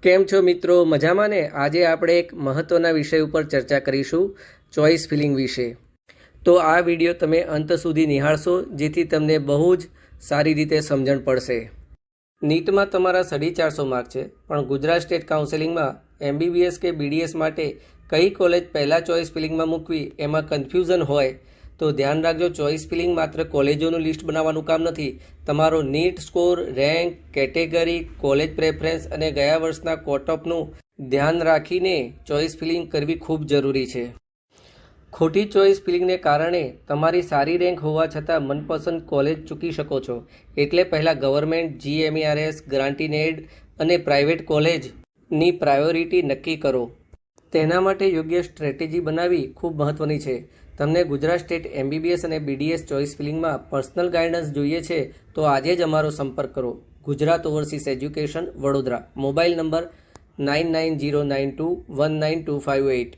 કેમ છો મિત્રો, મજામાં ને? આજે આપણે એક મહત્ત્વના વિષય ઉપર ચર્ચા કરીશું, ચોઇસ ફિલિંગ વિશે. તો આ વિડીયો તમે અંત સુધી નિહાળશો જેથી તમને બહુ જ સારી રીતે સમજણ પડશે. નીટમાં તમારા 450 માર્ક છે, પણ ગુજરાત સ્ટેટ કાઉન્સેલિંગમાં MBBS કે BDS માટે કઈ કોલેજ પહેલાં ચોઇસ ફિલિંગમાં મૂકવી એમાં કન્ફ્યુઝન હોય તો ધ્યાન રાખજો. ચોઇસ ફિલિંગ માત્ર કોલેજોનું લિસ્ટ બનાવવાનું કામ નથી. તમારો NEET score, rank, category, college preference અને ગયા વર્ષના કોટઓફનું ધ્યાન રાખીને ચોઇસ ફિલિંગ કરવી ખૂબ જરૂરી છે. ખોટી ચોઇસ ફિલિંગને કારણે તમારી સારી રેન્ક હોવા છતાં મનપસંદ કોલેજ ચૂકી શકો છો. એટલે પહેલાં ગવર્મેન્ટ, GMARS, ગ્રાન્ટીનેડ અને પ્રાઇવેટ કોલેજની પ્રાયોરિટી નક્કી કરો. તેના માટે યોગ્ય સ્ટ્રેટેજી બનાવવી ખૂબ મહત્ત્વની છે. તમને ગુજરાત સ્ટેટ MBBS અને BDS ચોઇસ ફિલિંગમાં પર્સનલ ગાઈડન્સ જોઈએ છે તો આજે જ અમારો સંપર્ક કરો. Gujarat overseas education, Vadodara. Mobile number 9909219258.